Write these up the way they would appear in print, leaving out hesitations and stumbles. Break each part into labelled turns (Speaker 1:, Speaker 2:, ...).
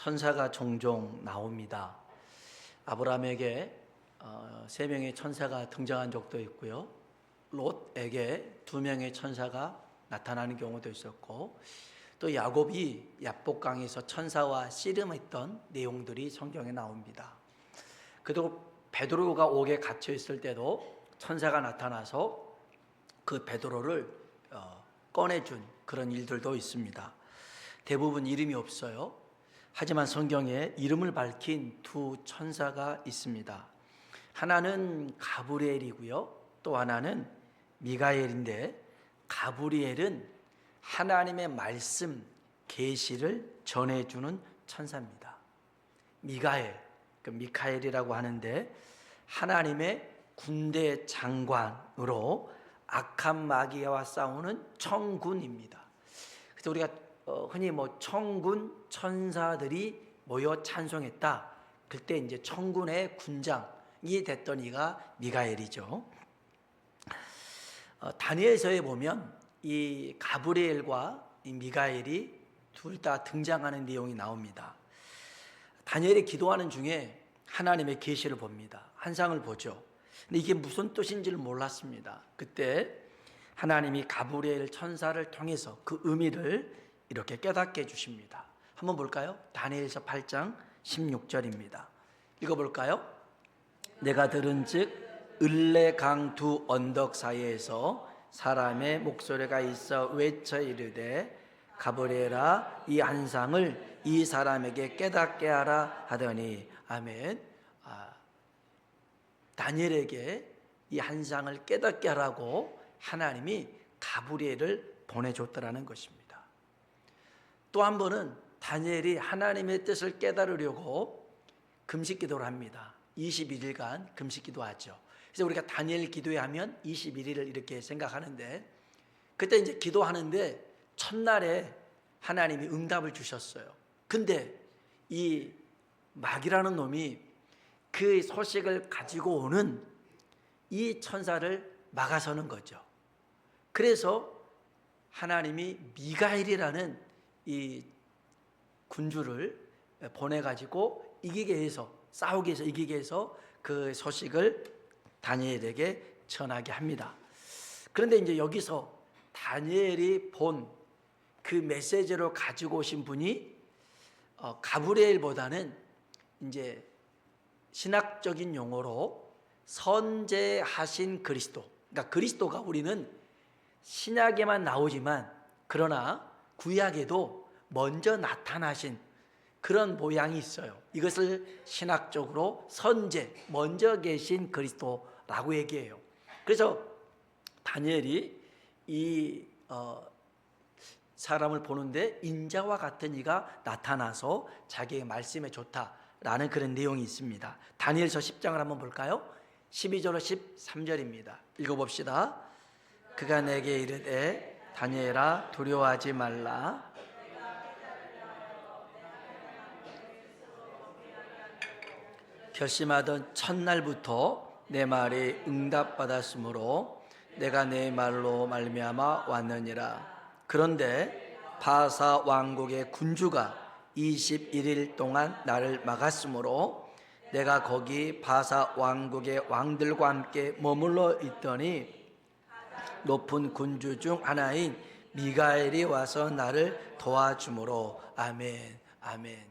Speaker 1: 천사가 종종 나옵니다. 아브라함에게 3명의 천사가 등장한 적도 있고요. 롯에게 2명의 천사가 나타나는 경우도 있었고, 또 야곱이 야복강에서 천사와 씨름했던 내용들이 성경에 나옵니다. 그리고 베드로가 옥에 갇혀 있을 때도 천사가 나타나서 그 베드로를 꺼내준 그런 일들도 있습니다. 대부분 이름이 없어요. 하지만 성경에 이름을 밝힌 2 천사가 있습니다. 하나는 가브리엘이고요, 또 하나는 미가엘인데, 가브리엘은 하나님의 말씀, 계시를 전해주는 천사입니다. 미가엘, 미카엘이라고 하는데 하나님의 군대 장관으로 악한 마귀와 싸우는 청군입니다. 그래서 우리가 흔히 청군 천사들이 모여 찬송했다, 그때 이제 청군의 군장이 됐던 이가 미가엘이죠. 다니엘서에 보면 이 가브리엘과 이 미가엘이 둘 다 등장하는 내용이 나옵니다. 다니엘이 기도하는 중에 하나님의 계시를 봅니다. 환상을 보죠. 근데 이게 무슨 뜻인지를 몰랐습니다. 그때 하나님이 가브리엘 천사를 통해서 그 의미를 이렇게 깨닫게 해주십니다. 한번 볼까요? 다니엘서 8장 16절입니다. 읽어볼까요? 내가 들은즉 을레강 2 언덕 사이에서 사람의 목소리가 있어 외쳐 이르되 가브리엘아, 이 환상을 이 사람에게 깨닫게 하라 하더니. 아멘. 다니엘에게 이 환상을 깨닫게 하라고 하나님이 가브리엘을 보내줬다라는 것입니다. 또 한 번은 다니엘이 하나님의 뜻을 깨달으려고 금식 기도를 합니다. 21일간 금식 기도하죠. 그래서 우리가 다니엘 기도회 하면 21일을 이렇게 생각하는데, 그때 이제 기도하는데 첫날에 하나님이 응답을 주셨어요. 근데 이 마귀라는 놈이 그 소식을 가지고 오는 이 천사를 막아서는 거죠. 그래서 하나님이 미가엘이라는 이 군주를 보내가지고 이기게 해서, 싸우게 해서 이기게 해서 그 소식을 다니엘에게 전하게 합니다. 그런데 이제 여기서 다니엘이 본 그 메시지로 가지고 오신 분이 가브리엘보다는 이제 신학적인 용어로 선제하신 그리스도, 그러니까 그리스도가 우리는 신약에만 나오지만 그러나 구약에도 먼저 나타나신 그런 모양이 있어요. 이것을 신학적으로 선제, 먼저 계신 그리스도라고 얘기해요. 그래서 다니엘이 이 사람을 보는데 인자와 같은 이가 나타나서 자기의 말씀에 좋다라는 그런 내용이 있습니다. 다니엘서 10장을 한번 볼까요? 12절로 13절입니다. 읽어봅시다. 그가 내게 이르되 다니엘아, 두려워하지 말라. 결심하던 첫날부터 내 말이 응답받았으므로 내가 내 말로 말미암아 왔느니라. 그런데 바사 왕국의 군주가 21일 동안 나를 막았으므로 내가 거기 바사 왕국의 왕들과 함께 머물러 있더니 높은 군주 중 하나인 미가엘이 와서 나를 도와주므로. 아멘, 아멘.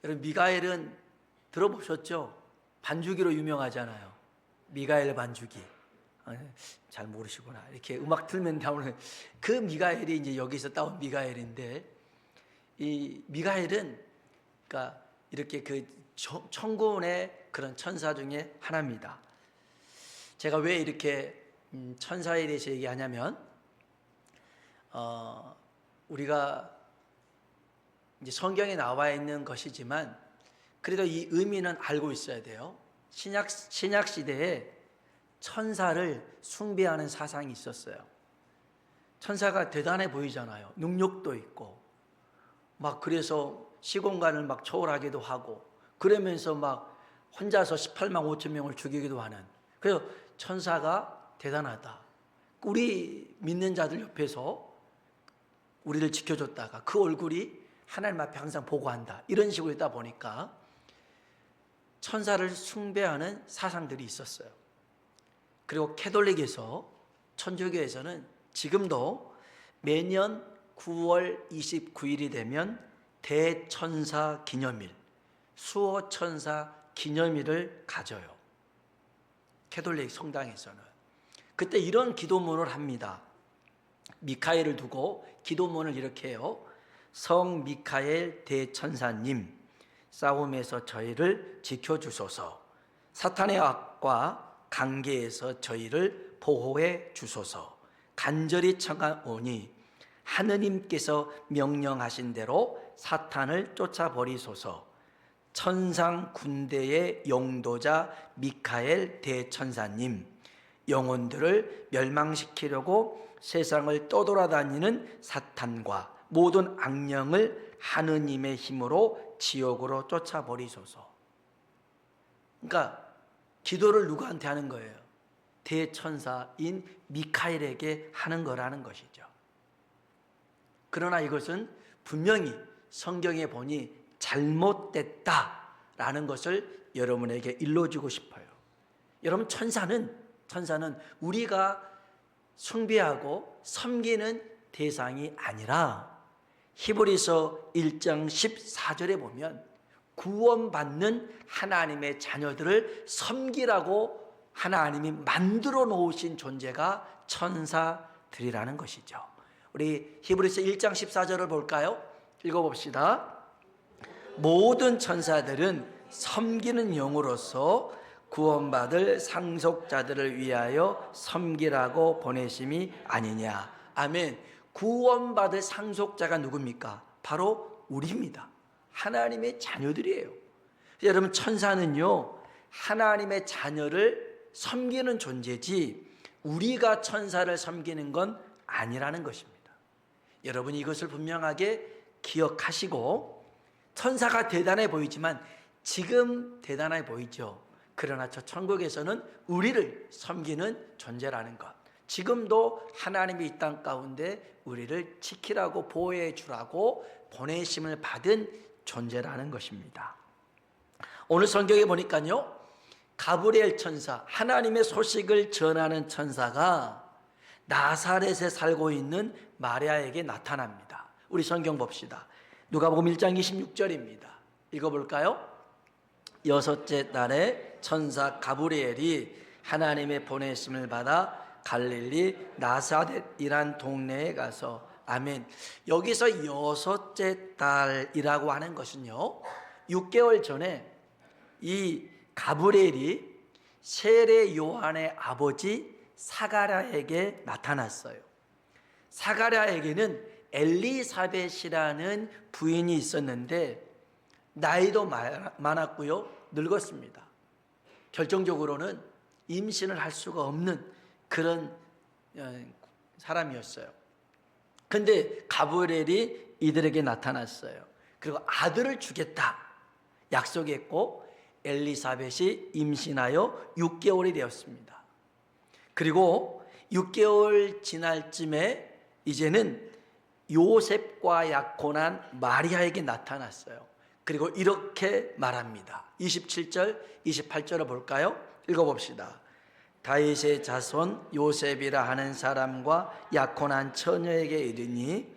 Speaker 1: 여러분, 미가엘은 들어보셨죠? 반주기로 유명하잖아요. 미가엘 반주기. 잘 모르시구나. 이렇게 음악 틀면 나오는 그 미가엘이 이제 여기서 따온 미가엘인데, 이 미가엘은 그러니까 이렇게 그 천군의 그런 천사 중에 하나입니다. 제가 왜 이렇게 천사에 대해서 얘기하냐면, 우리가 이제 성경에 나와 있는 것이지만 그래도 이 의미는 알고 있어야 돼요. 신약 시대에 천사를 숭배하는 사상이 있었어요. 천사가 대단해 보이잖아요. 능력도 있고 막, 그래서 시공간을 막 초월하기도 하고, 그러면서 막 혼자서 18만 5천 명을 죽이기도 하는. 그래서 천사가 대단하다. 우리 믿는 자들 옆에서 우리를 지켜줬다가 그 얼굴이 하나님 앞에 항상 보고한다, 이런 식으로 있다 보니까 천사를 숭배하는 사상들이 있었어요. 그리고 캐톨릭에서, 천주교에서는 지금도 매년 9월 29일이 되면 대천사 기념일, 수호천사 기념일을 가져요. 캐톨릭 성당에서는. 그때 이런 기도문을 합니다. 미카엘을 두고 기도문을 이렇게 해요. 성 미카엘 대천사님, 싸움에서 저희를 지켜주소서. 사탄의 악과 관계에서 저희를 보호해 주소서. 간절히 청하오니 하느님께서 명령하신 대로 사탄을 쫓아버리소서. 천상 군대의 용도자 미카엘 대천사님, 영혼들을 멸망시키려고 세상을 떠돌아다니는 사탄과 모든 악령을 하느님의 힘으로 지옥으로 쫓아버리소서. 그러니까 기도를 누구한테 하는 거예요? 대천사인 미카엘에게 하는 거라는 것이죠. 그러나 이것은 분명히 성경에 보니 잘못됐다라는 것을 여러분에게 일러주고 싶어요. 여러분, 천사는 우리가 숭배하고 섬기는 대상이 아니라 히브리서 1장 14절에 보면 구원받는 하나님의 자녀들을 섬기라고 하나님이 만들어 놓으신 존재가 천사들이라는 것이죠. 우리 히브리서 1장 14절을 볼까요? 읽어봅시다. 모든 천사들은 섬기는 영으로서 구원받을 상속자들을 위하여 섬기라고 보내심이 아니냐. 아멘. 구원받을 상속자가 누굽니까? 바로 우리입니다. 하나님의 자녀들이에요. 여러분, 천사는요, 하나님의 자녀를 섬기는 존재지 우리가 천사를 섬기는 건 아니라는 것입니다. 여러분이 이것을 분명하게 기억하시고, 천사가 대단해 보이지만 지금 대단해 보이죠. 그러나 저 천국에서는 우리를 섬기는 존재라는 것, 지금도 하나님이 이 땅 가운데 우리를 지키라고 보호해 주라고 보내심을 받은 존재라는 것입니다. 오늘 성경에 보니까요, 가브리엘 천사, 하나님의 소식을 전하는 천사가 나사렛에 살고 있는 마리아에게 나타납니다. 우리 성경 봅시다. 누가복음 1장 26절입니다. 읽어볼까요? 여섯째 달에 천사 가브리엘이 하나님의 보내심을 받아 갈릴리 나사렛이란 동네에 가서, 아멘. 여기서 여섯째 달이라고 하는 것은요, 6개월 전에 이 가브리엘이 세례 요한의 아버지 사가랴에게 나타났어요. 사가랴에게는 엘리사벳이라는 부인이 있었는데 나이도 많았고요, 늙었습니다. 결정적으로는 임신을 할 수가 없는 그런 사람이었어요. 근데 가브리엘이 이들에게 나타났어요. 그리고 아들을 주겠다 약속했고, 엘리사벳이 임신하여 6개월이 되었습니다. 그리고 6개월 지날 쯤에 이제는 요셉과 약혼한 마리아에게 나타났어요. 그리고 이렇게 말합니다. 27절, 28절을 볼까요? 읽어봅시다. 다윗의 자손 요셉이라 하는 사람과 약혼한 처녀에게 이르니,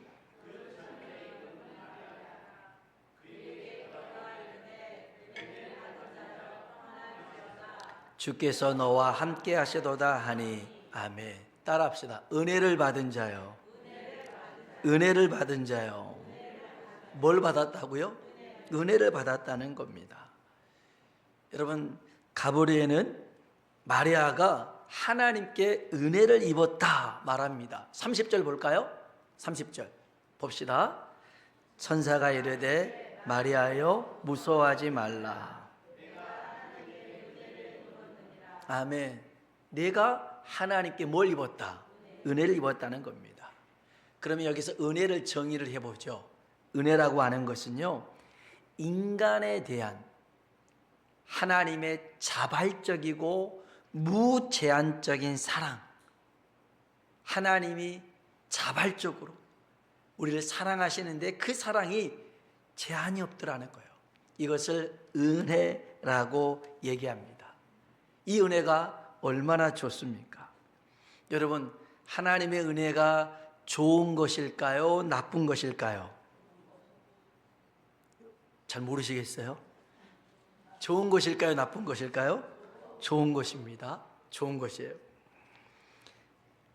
Speaker 1: 주께서 너와 함께 하시도다 하니. 아멘. 따라합시다. 은혜를 받은 자요. 은혜를 받은 자요. 뭘 받았다고요? 은혜를 받았다는 겁니다. 여러분, 가브리엘은 마리아가 하나님께 은혜를 입었다 말합니다. 30절 볼까요? 30절 봅시다. 천사가 이르되 마리아여 무서워하지 말라. 아멘. 내가 하나님께 뭘 입었다? 은혜를 입었다는 겁니다. 그러면 여기서 은혜를 정의를 해보죠. 은혜라고 하는 것은요, 인간에 대한 하나님의 자발적이고 무제한적인 사랑, 하나님이 자발적으로 우리를 사랑하시는데 그 사랑이 제한이 없더라는 거예요. 이것을 은혜라고 얘기합니다. 이 은혜가 얼마나 좋습니까? 여러분, 하나님의 은혜가 좋은 것일까요? 나쁜 것일까요? 잘 모르시겠어요? 좋은 것일까요? 나쁜 것일까요? 좋은 것입니다. 좋은 것이에요.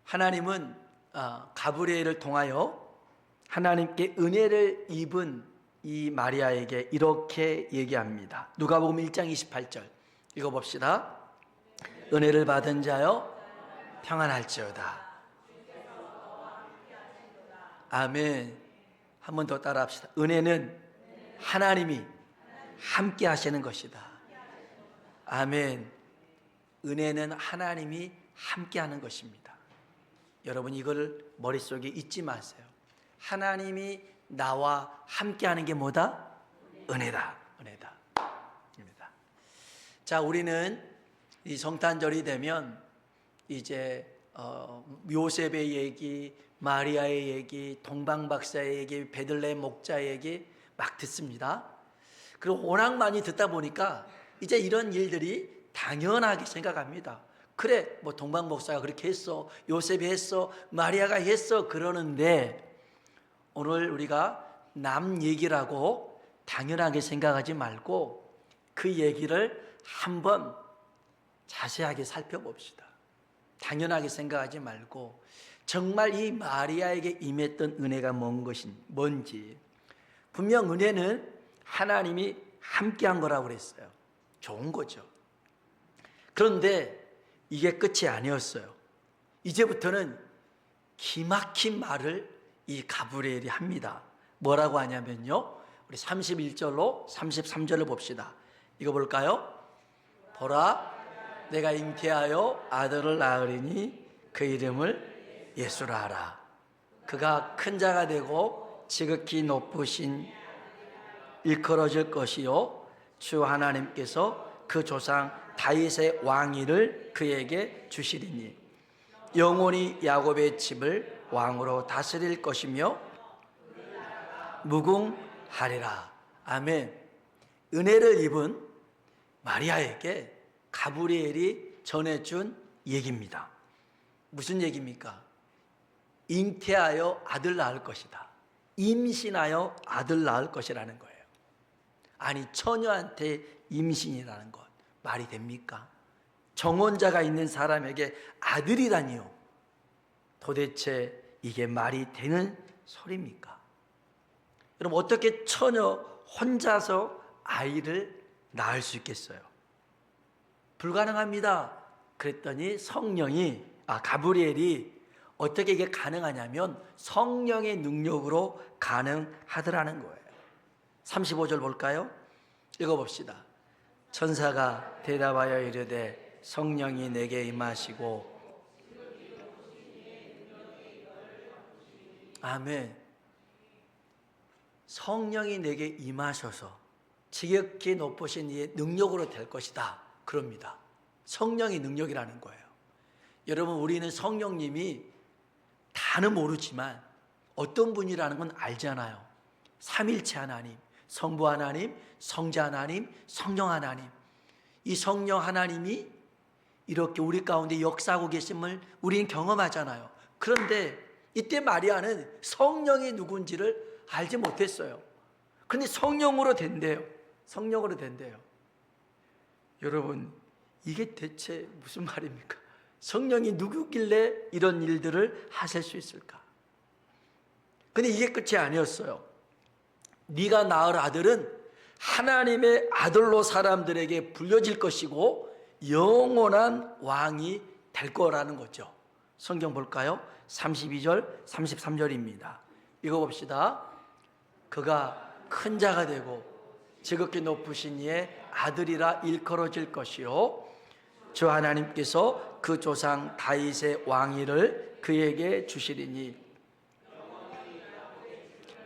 Speaker 1: 하나님은 가브리엘을 통하여 하나님께 은혜를 입은 이 마리아에게 이렇게 얘기합니다. 누가복음 1장 28절 읽어봅시다. 은혜를 받은 자여 평안할지어다. 아멘. 한 번 더 따라합시다. 은혜는 하나님이 함께 하시는 것이다. 아멘. 은혜는 하나님이 함께 하는 것입니다. 여러분, 이걸 머릿속에 잊지 마세요. 하나님이 나와 함께 하는 게 뭐다? 은혜다. 은혜다. 은혜다. 자, 우리는 이 성탄절이 되면 이제 요셉의 얘기, 마리아의 얘기, 동방박사의 얘기, 베들레헴 목자의 얘기 막 듣습니다. 그리고 워낙 많이 듣다 보니까 이제 이런 일들이 당연하게 생각합니다. 그래, 뭐 동방목사가 그렇게 했어, 요셉이 했어, 마리아가 했어, 그러는데 오늘 우리가 남 얘기라고 당연하게 생각하지 말고 그 얘기를 한번 자세하게 살펴봅시다. 당연하게 생각하지 말고 정말 이 마리아에게 임했던 은혜가 뭔지. 분명 은혜는 하나님이 함께한 거라고 그랬어요. 좋은 거죠. 그런데 이게 끝이 아니었어요. 이제부터는 기막힌 말을 이 가브리엘이 합니다. 뭐라고 하냐면요, 우리 31절로 33절을 봅시다. 이거 볼까요? 보라, 내가 잉태하여 아들을 낳으리니 그 이름을 예수라 하라. 그가 큰 자가 되고 지극히 높으신 일컬어질 것이요 주 하나님께서 그 조상 다윗의 왕위를 그에게 주시리니 영원히 야곱의 집을 왕으로 다스릴 것이며 무궁하리라. 아멘. 은혜를 입은 마리아에게 가브리엘이 전해준 얘기입니다. 무슨 얘기입니까? 잉태하여 아들 낳을 것이다. 임신하여 아들 낳을 것이라는 거예요. 아니, 처녀한테 임신이라는 것 말이 됩니까? 정혼자가 있는 사람에게 아들이라니요. 도대체 이게 말이 되는 소리입니까? 여러분, 어떻게 처녀 혼자서 아이를 낳을 수 있겠어요? 불가능합니다. 그랬더니 가브리엘이 어떻게 이게 가능하냐면 성령의 능력으로 가능하더라는 거예요. 35절 볼까요? 읽어봅시다. 천사가 대답하여 이르되 성령이 내게 임하시고. 아멘. 성령이 내게 임하셔서 지극히 높으신 이의 능력으로 될 것이다, 그럽니다. 성령의 능력이라는 거예요. 여러분, 우리는 성령님이 다는 모르지만 어떤 분이라는 건 알잖아요. 삼일체 하나님, 성부 하나님, 성자 하나님, 성령 하나님. 이 성령 하나님이 이렇게 우리 가운데 역사하고 계심을 우리는 경험하잖아요. 그런데 이때 마리아는 성령이 누군지를 알지 못했어요. 그런데 성령으로 된대요. 성령으로 된대요. 여러분, 이게 대체 무슨 말입니까? 성령이 누구길래 이런 일들을 하실 수 있을까? 근데 이게 끝이 아니었어요. 네가 낳을 아들은 하나님의 아들로 사람들에게 불려질 것이고 영원한 왕이 될 거라는 거죠. 성경 볼까요? 32절, 33절입니다. 읽어봅시다. 그가 큰 자가 되고 지극히 높으신 이의 아들이라 일컬어질 것이요 주 하나님께서 그 조상 다윗의 왕위를 그에게 주시리니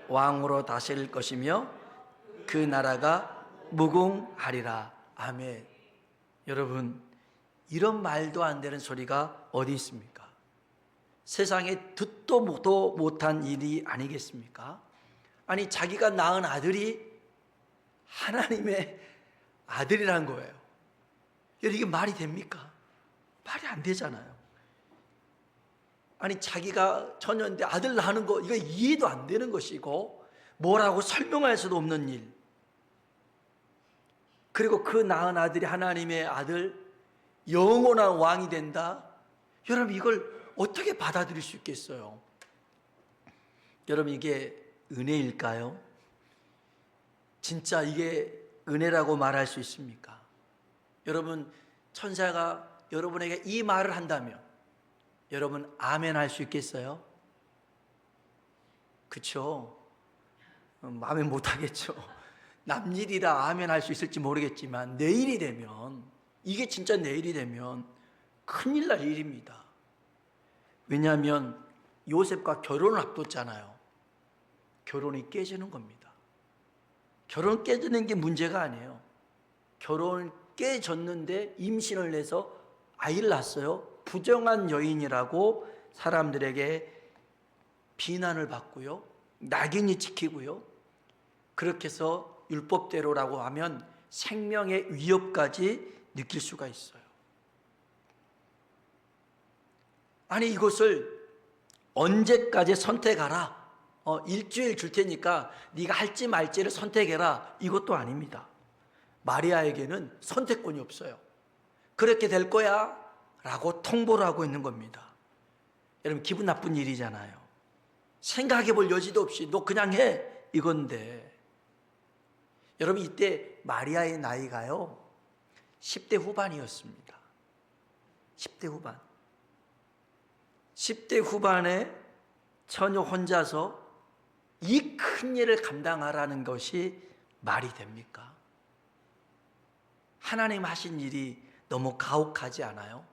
Speaker 1: 왕으로 다스릴 것이며 그 나라가 무궁하리라. 아멘. 여러분, 이런 말도 안 되는 소리가 어디 있습니까? 세상에 듣도 보도 못한 일이 아니겠습니까? 아니, 자기가 낳은 아들이 하나님의 아들이란 거예요. 여러분, 이게 말이 됩니까? 말이 안 되잖아요. 아니, 자기가 처녀인데 아들 낳는 거, 이거 이해도 안 되는 것이고 뭐라고 설명할 수도 없는 일. 그리고 그 낳은 아들이 하나님의 아들, 영원한 왕이 된다. 여러분, 이걸 어떻게 받아들일 수 있겠어요? 여러분, 이게 은혜일까요? 진짜 이게 은혜라고 말할 수 있습니까? 여러분, 천사가 여러분에게 이 말을 한다면 여러분 아멘 할 수 있겠어요? 그쵸? 아멘 못 하겠죠. 남일이라 아멘 할 수 있을지 모르겠지만 내일이 되면, 이게 진짜 내일이 되면 큰일 날 일입니다. 왜냐하면 요셉과 결혼을 앞뒀잖아요. 결혼이 깨지는 겁니다. 결혼 깨지는 게 문제가 아니에요. 결혼 깨졌는데 임신을 해서 아이를 낳았어요. 부정한 여인이라고 사람들에게 비난을 받고요, 낙인이 찍히고요, 그렇게 해서 율법대로라고 하면 생명의 위협까지 느낄 수가 있어요. 아니, 이것을 언제까지 선택하라, 일주일 줄 테니까 네가 할지 말지를 선택해라, 이것도 아닙니다. 마리아에게는 선택권이 없어요. 그렇게 될 거야 라고 통보를 하고 있는 겁니다. 여러분, 기분 나쁜 일이잖아요. 생각해 볼 여지도 없이 너 그냥 해, 이건데. 여러분, 이때 마리아의 나이가요 10대 후반이었습니다. 10대 후반. 10대 후반에 처녀 혼자서 이 큰 일을 감당하라는 것이 말이 됩니까? 하나님 하신 일이 너무 가혹하지 않아요?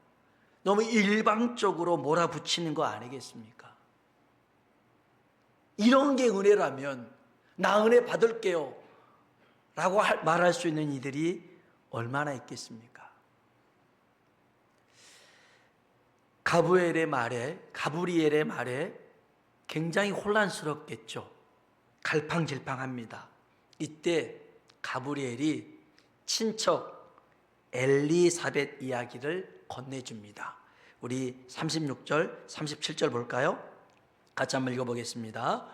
Speaker 1: 너무 일방적으로 몰아붙이는 거 아니겠습니까? 이런 게 은혜라면 나 은혜 받을게요 라고 말할 수 있는 이들이 얼마나 있겠습니까? 가브리엘의 말에 굉장히 혼란스럽겠죠. 갈팡질팡합니다. 이때 가브리엘이 친척 엘리사벳 이야기를 건네줍니다. 우리 36절, 37절 볼까요? 같이 한번 읽어보겠습니다.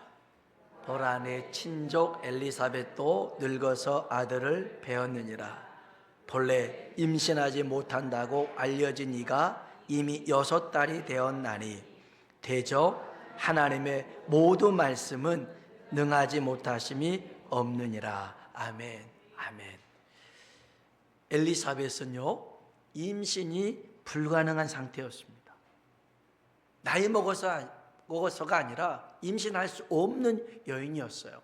Speaker 1: 보라, 내 친족 엘리사벳도 늙어서 아들을 배었느니라. 본래 임신하지 못한다고 알려진 이가 이미 6달이 되었나니 대저 하나님의 모든 말씀은 능하지 못하심이 없느니라. 아멘, 아멘. 엘리사벳은요 임신이 불가능한 상태였습니다. 나이 먹어서가 아니라 임신할 수 없는 여인이었어요.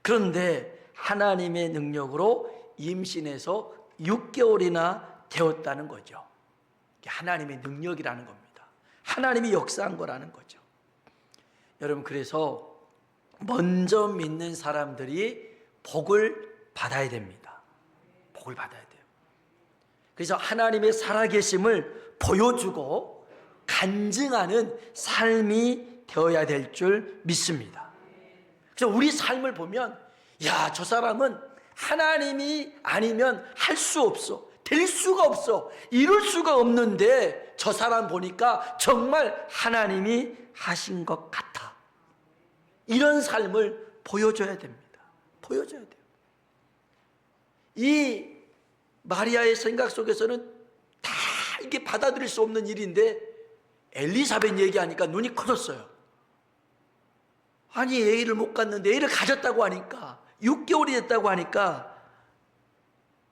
Speaker 1: 그런데 하나님의 능력으로 임신해서 6개월이나 되었다는 거죠. 하나님의 능력이라는 겁니다. 하나님이 역사한 거라는 거죠. 여러분, 그래서 먼저 믿는 사람들이 복을 받아야 됩니다. 복을 받아야 돼요. 그래서 하나님의 살아계심을 보여주고 간증하는 삶이 되어야 될 줄 믿습니다. 그래서 우리 삶을 보면, 야, 저 사람은 하나님이 아니면 할 수 없어, 될 수가 없어, 이룰 수가 없는데 저 사람 보니까 정말 하나님이 하신 것 같아. 이런 삶을 보여줘야 됩니다. 보여줘야 돼요. 이 마리아의 생각 속에서는 다 이게 받아들일 수 없는 일인데 엘리사벳 얘기하니까 눈이 커졌어요. 아니, 애를 못 갖는데 애를 가졌다고 하니까, 6개월이 됐다고 하니까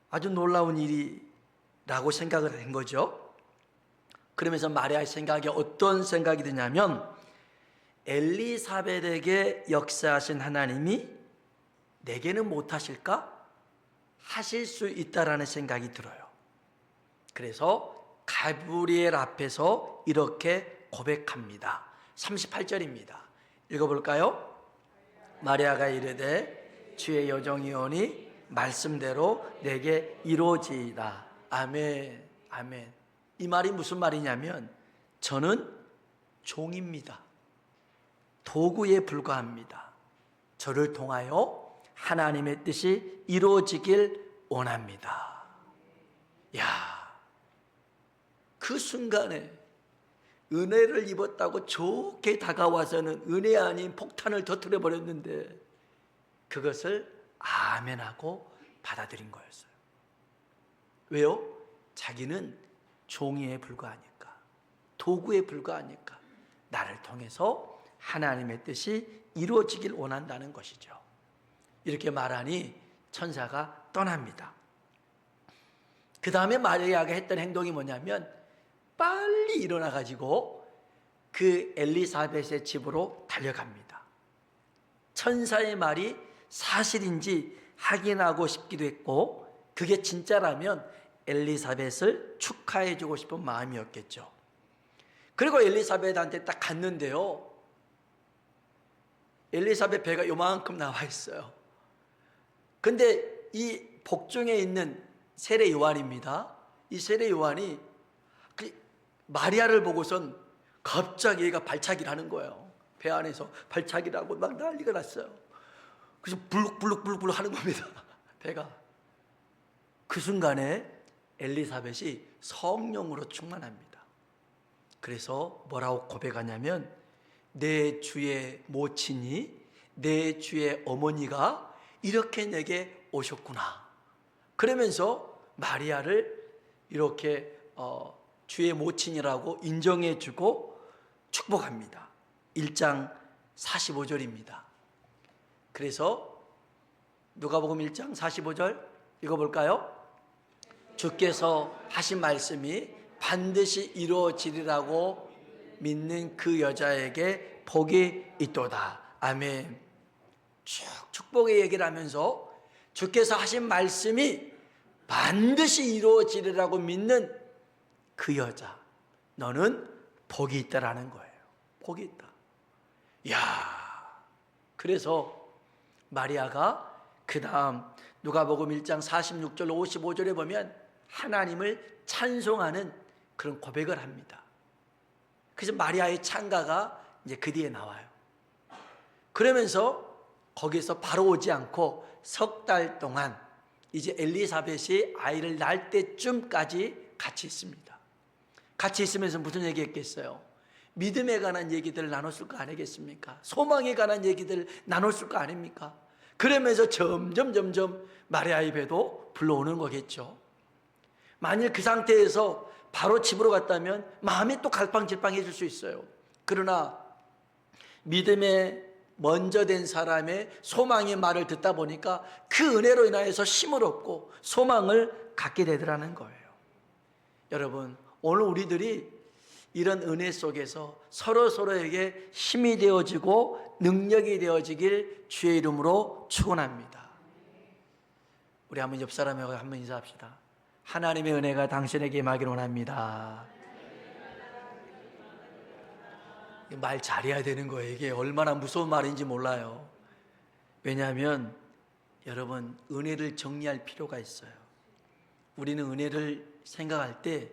Speaker 1: 아주 놀라운 일이라고 생각을 한 거죠. 그러면서 마리아의 생각에 어떤 생각이 드냐면, 엘리사벳에게 역사하신 하나님이 내게는 못하실까? 하실 수 있다라는 생각이 들어요. 그래서 가브리엘 앞에서 이렇게 고백합니다. 38절입니다. 읽어볼까요? 마리아가 이르되 주의 여종이오니 말씀대로 내게 이루어지이다. 아멘, 아멘. 이 말이 무슨 말이냐면, 저는 종입니다. 도구에 불과합니다. 저를 통하여 하나님의 뜻이 이루어지길 원합니다. 야, 그 순간에 은혜를 입었다고 좋게 다가와서는 은혜 아닌 폭탄을 터뜨려 버렸는데 그것을 아멘하고 받아들인 거였어요. 왜요? 자기는 종이에 불과하니까, 도구에 불과하니까 나를 통해서 하나님의 뜻이 이루어지길 원한다는 것이죠. 이렇게 말하니 천사가 떠납니다. 그 다음에 마리아가 했던 행동이 뭐냐면 빨리 일어나 가지고 그 엘리사벳의 집으로 달려갑니다. 천사의 말이 사실인지 확인하고 싶기도 했고, 그게 진짜라면 엘리사벳을 축하해 주고 싶은 마음이었겠죠. 그리고 엘리사벳한테 딱 갔는데요, 엘리사벳 배가 요만큼 나와 있어요. 근데 이 복중에 있는 세례 요한입니다. 이 세례 요한이 마리아를 보고선 갑자기 얘가 발차기를 하는 거예요. 배 안에서 발차기를 하고 막 난리가 났어요. 그래서 불룩불룩불룩 하는 겁니다, 배가. 그 순간에 엘리사벳이 성령으로 충만합니다. 그래서 뭐라고 고백하냐면, 내 주의 모친이, 내 주의 어머니가 이렇게 내게 오셨구나. 그러면서 마리아를 이렇게 주의 모친이라고 인정해주고 축복합니다. 1장 45절입니다. 그래서 누가복음 1장 45절 읽어볼까요? 주께서 하신 말씀이 반드시 이루어지리라고 믿는 그 여자에게 복이 있도다. 아멘. 쭉 축복의 얘기를 하면서 주께서 하신 말씀이 반드시 이루어지리라고 믿는 그 여자, 너는 복이 있다라는 거예요. 복이 있다. 이야, 그래서 마리아가 그 다음 누가복음 1장 46절 55절에 보면 하나님을 찬송하는 그런 고백을 합니다. 그래서 마리아의 찬가가 이제 그 뒤에 나와요. 그러면서 거기서 바로 오지 않고 석 달 동안 이제 엘리사벳이 아이를 낳을 때쯤까지 같이 있습니다. 같이 있으면서 무슨 얘기했겠어요? 믿음에 관한 얘기들을 나눴을 거 아니겠습니까? 소망에 관한 얘기들을 나눴을 거 아닙니까? 그러면서 점점 마리아의 배도 불러오는 거겠죠. 만일 그 상태에서 바로 집으로 갔다면 마음이 또 갈팡질팡해질 수 있어요. 그러나 믿음에 먼저 된 사람의 소망의 말을 듣다 보니까 그 은혜로 인하여서 힘을 얻고 소망을 갖게 되더라는 거예요. 여러분, 오늘 우리들이 이런 은혜 속에서 서로에게 힘이 되어지고 능력이 되어지길 주의 이름으로 축원합니다. 우리 한번 옆 사람하고 한번 인사합시다. 하나님의 은혜가 당신에게 임하기를 원합니다. 말 잘해야 되는 거예요. 이게 얼마나 무서운 말인지 몰라요. 왜냐하면 여러분, 은혜를 정리할 필요가 있어요. 우리는 은혜를 생각할 때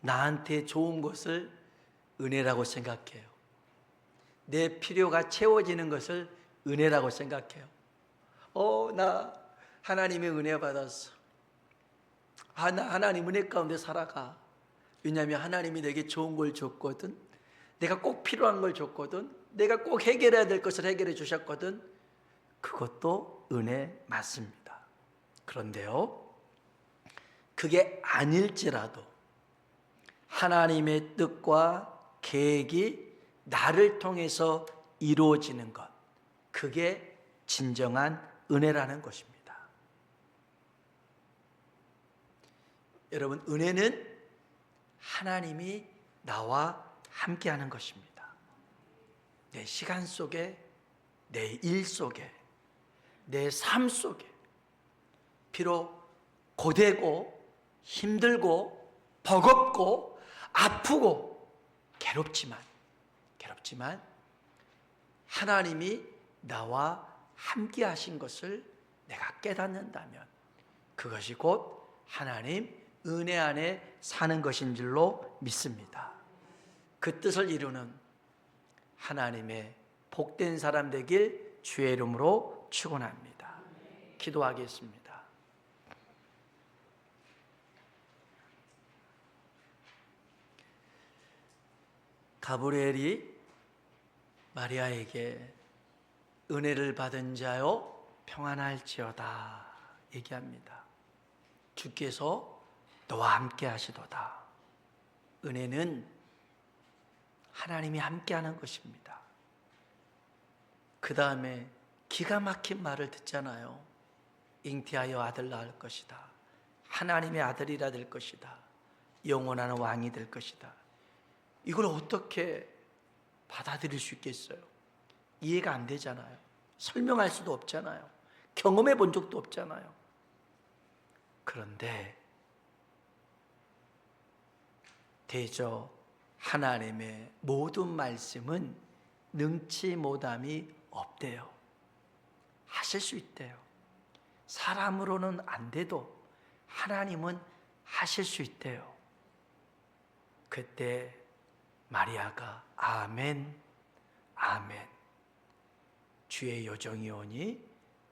Speaker 1: 나한테 좋은 것을 은혜라고 생각해요. 내 필요가 채워지는 것을 은혜라고 생각해요. 나 하나님의 은혜 받았어. 나 하나님 은혜 가운데 살아가. 왜냐하면 하나님이 내게 좋은 걸 줬거든. 내가 꼭 필요한 걸 줬거든. 내가 꼭 해결해야 될 것을 해결해 주셨거든. 그것도 은혜 맞습니다. 그런데요, 그게 아닐지라도 하나님의 뜻과 계획이 나를 통해서 이루어지는 것, 그게 진정한 은혜라는 것입니다. 여러분, 은혜는 하나님이 나와 함께하는 것입니다. 내 시간 속에, 내 일 속에, 내 삶 속에, 비록 고되고 힘들고 버겁고 아프고 괴롭지만 하나님이 나와 함께 하신 것을 내가 깨닫는다면 그것이 곧 하나님 은혜 안에 사는 것인 줄로 믿습니다. 그 뜻을 이루는 하나님의 복된 사람 되길 주의 이름으로 축원합니다. 기도하겠습니다. 가브리엘이 마리아에게 은혜를 받은 자요 평안할지어다 얘기합니다. 주께서 너와 함께 하시도다. 은혜는 하나님이 함께 하는 것입니다. 그 다음에 기가 막힌 말을 듣잖아요. 잉태하여 아들 낳을 것이다. 하나님의 아들이라 될 것이다. 영원한 왕이 될 것이다. 이걸 어떻게 받아들일 수 있겠어요? 이해가 안 되잖아요. 설명할 수도 없잖아요. 경험해 본 적도 없잖아요. 그런데 대저 하나님의 모든 말씀은 능치 못함이 없대요. 하실 수 있대요. 사람으로는 안 돼도 하나님은 하실 수 있대요. 그때 마리아가 아멘, 아멘. 주의 요정이오니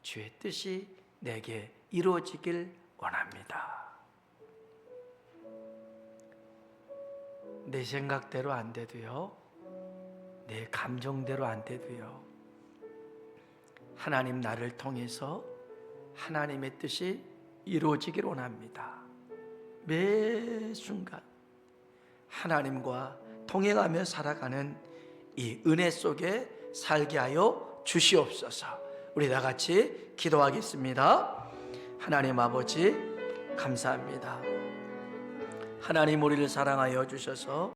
Speaker 1: 주의 뜻이 내게 이루어지길 원합니다. 내 생각대로 안 돼도요, 내 감정대로 안 돼도요, 하나님 나를 통해서 하나님의 뜻이 이루어지길 원합니다. 매 순간 하나님과 동행하며 살아가는 이 은혜 속에 살게 하여 주시옵소서. 우리 다 같이 기도하겠습니다. 하나님 아버지 감사합니다. 하나님 우리를 사랑하여 주셔서